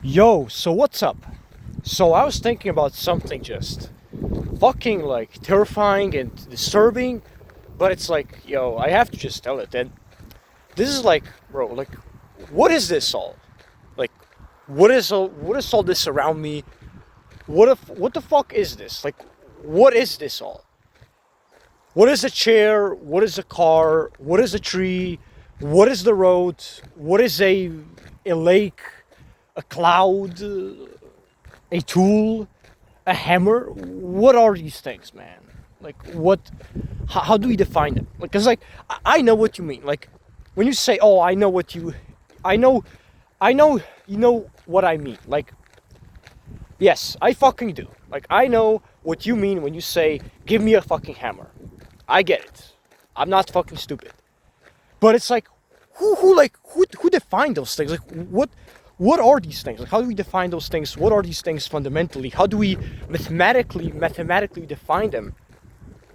Yo, so what's up? So I was thinking about something just fucking like terrifying and disturbing, but it's like, yo, I have to just tell it. And this is like, bro, like, what is this all? Like, what is all this around me? What the fuck is this? Like, what is this all? What is a chair? What is a car? What is a tree? What is the road? What is a lake? A cloud? A tool? A hammer? What are these things, man? Like, what? How do we define them? Like, cause like I know what you mean. Like, when you say, "Oh, I know what you," I know, I know, you know what I mean. Like, yes, I fucking do. Like, I know what you mean when you say, "Give me a fucking hammer." I get it. I'm not fucking stupid. But it's like, who defined those things? Like, what are these things? Like, how do we define those things? What are these things fundamentally? How do we mathematically define them?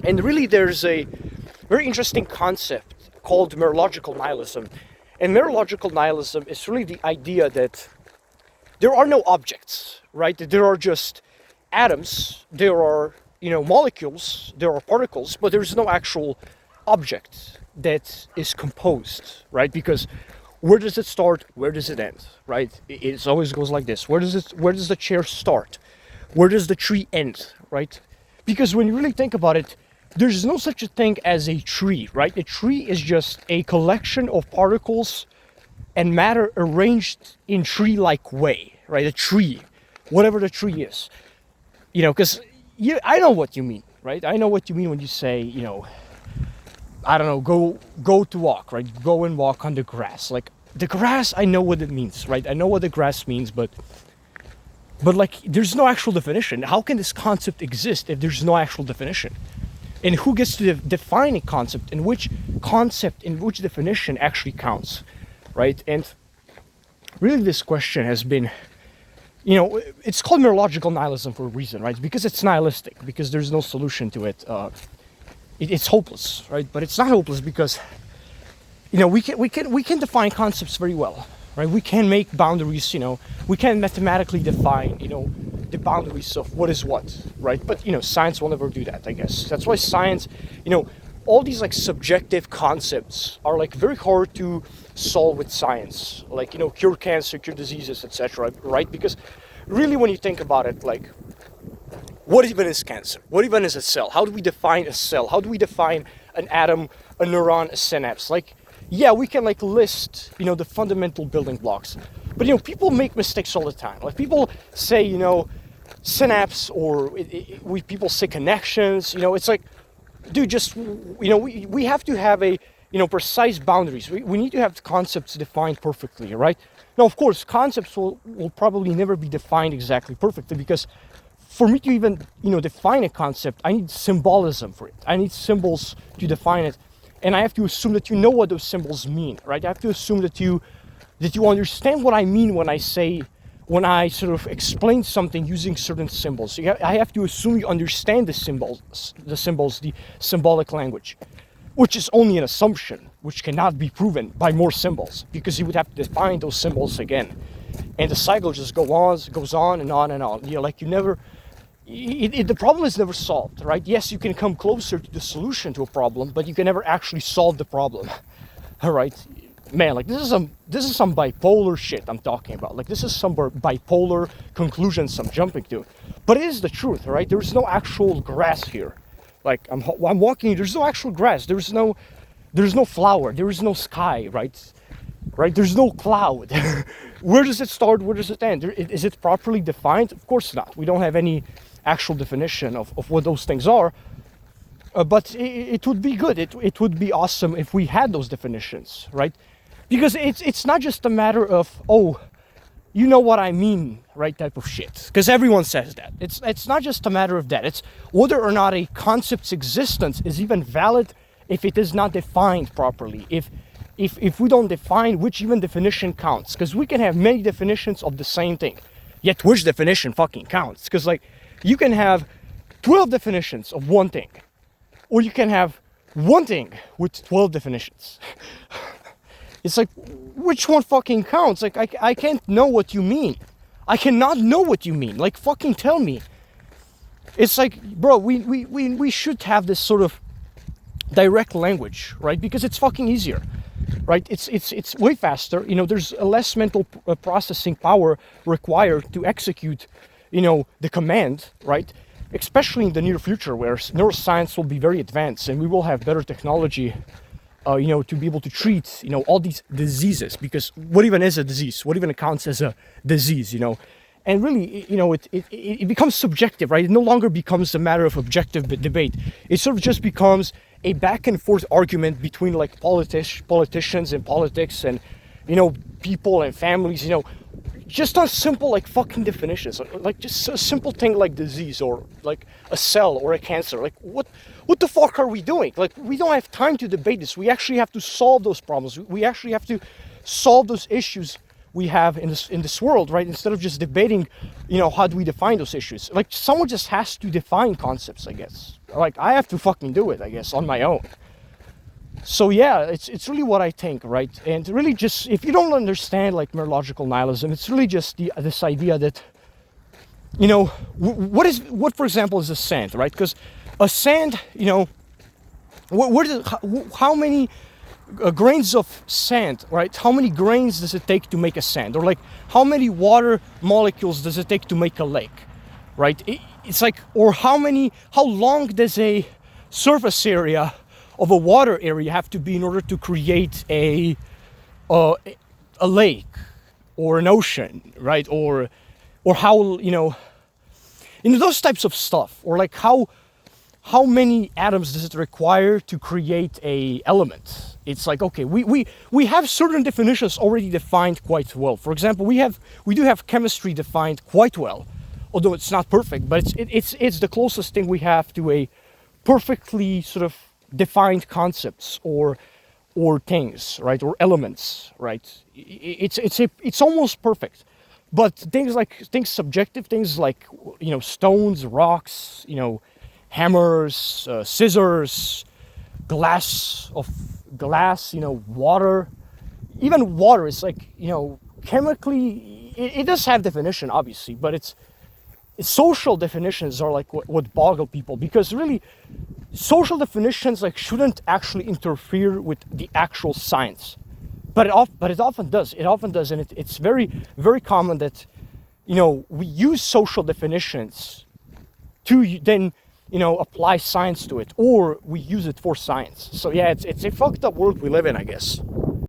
And really, there's a very interesting concept called mereological nihilism. And mereological nihilism is really the idea that there are no objects, right? That there are just atoms, there are, molecules, there are particles, but there's no actual object that is composed, right? Because where does it start? Where does it end, right? It always goes like this. Where does the chair start? Where does the tree end, right? Because when you really think about it, there's no such a thing as a tree, right? A tree is just a collection of particles and matter arranged in tree-like way, right? A tree, whatever the tree is, because I know what you mean, right? I know what you mean when you say, I don't know, go to walk, right? Go and walk on the grass. Like, the grass, I know what it means, right? I know what the grass means, but like, there's no actual definition. How can this concept exist if there's no actual definition? And who gets to define a concept, and which definition actually counts, right? And really, this question has been, it's called mereological nihilism for a reason, right? Because it's nihilistic, because there's no solution to it. It's hopeless, right? But it's not hopeless because, we can define concepts very well, right? We can make boundaries, we can mathematically define, the boundaries of what is what, right? But, science will never do that, I guess. That's why science, all these like subjective concepts are like very hard to solve with science, like, cure cancer, cure diseases, etc., right? Because really, when you think about it, like, what even is cancer? What even is a cell? How do we define a cell? How do we define an atom, a neuron, a synapse? Like, yeah, we can like list, the fundamental building blocks. But, people make mistakes all the time. Like, people say, synapse, or people say connections. It's like, dude, just, we have to have a, precise boundaries. We need to have concepts defined perfectly, right? Now, of course, concepts will probably never be defined exactly perfectly, because for me to even, define a concept, I need symbolism for it. I need symbols to define it. And I have to assume that you know what those symbols mean, right? I have to assume that you understand what I mean when I sort of explain something using certain symbols. So I have to assume you understand the symbols, the symbolic language, which is only an assumption, which cannot be proven by more symbols, because you would have to define those symbols again. And the cycle just goes on and on and on. The problem is never solved, right? Yes, you can come closer to the solution to a problem, but you can never actually solve the problem. All right, man, like, this is some bipolar shit I'm talking about. Like, this is some bipolar conclusions I'm jumping to, but it is the truth, right? There's no actual grass here. Like, I'm walking, there's no actual grass. There's no flower. There is no sky, right? Right? There's no cloud. Where does it start? Where does it end? Is it properly defined? Of course not. We don't have any actual definition of what those things are. But it would be good. It would be awesome if we had those definitions, right? Because it's not just a matter of, oh, you know what I mean, right, type of shit. Because everyone says that. It's not just a matter of that. It's whether or not a concept's existence is even valid if it is not defined properly. If we don't define which even definition counts. Because we can have many definitions of the same thing. Yet which definition fucking counts? Because, like, you can have 12 definitions of one thing. Or you can have one thing with 12 definitions. It's like, which one fucking counts? Like, I can't know what you mean. I cannot know what you mean. Like, fucking tell me. It's like, bro, we should have this sort of direct language, right? Because it's fucking easier, right? It's way faster. You know, there's a less mental processing power required to execute, you know, the command, right? Especially in the near future, where neuroscience will be very advanced and we will have better technology, you know, to be able to treat, you know, all these diseases. Because what even is a disease? What even counts as a disease, you know? And really, you know, it becomes subjective, right? It no longer becomes a matter of objective debate. It sort of just becomes a back and forth argument between like politicians and politics and, you know, people and families, you know, just on simple like fucking definitions, like just a simple thing like disease or like a cell or a cancer. Like what the fuck are we doing? Like, we don't have time to debate this. We actually have to solve those problems. We actually have to solve those issues we have in this world, right? Instead of just debating, you know, how do we define those issues? Like, someone just has to define concepts, I guess. Like, I have to fucking do it, I guess, on my own. So yeah, it's really what I think, right? And really just, if you don't understand like neurological nihilism, it's really just this idea that, you know, what for example is a sand, right? Because a sand, you know, how many grains of sand, right? How many grains does it take to make a sand? Or like, how many water molecules does it take to make a lake, right? It's like, or how long does a surface area of a water area have to be in order to create a lake or an ocean, right? Or how, you know, those types of stuff. Or like, how many atoms does it require to create a element? It's like, okay, we have certain definitions already defined quite well. For example, we do have chemistry defined quite well, although it's not perfect, but it's the closest thing we have to a perfectly sort of defined concepts or things, right? Or elements, right? It's almost perfect. But things subjective, things like, you know, stones, rocks, you know, hammers, scissors, glass, you know, water. Even water is like, you know, chemically, it does have definition, obviously, but its social definitions are like what boggle people, because really, social definitions like shouldn't actually interfere with the actual science. But it often does. It often does, and it's very, very common that, you know, we use social definitions to then, you know, apply science to it, or we use it for science. So yeah, it's a fucked up world we live in, I guess.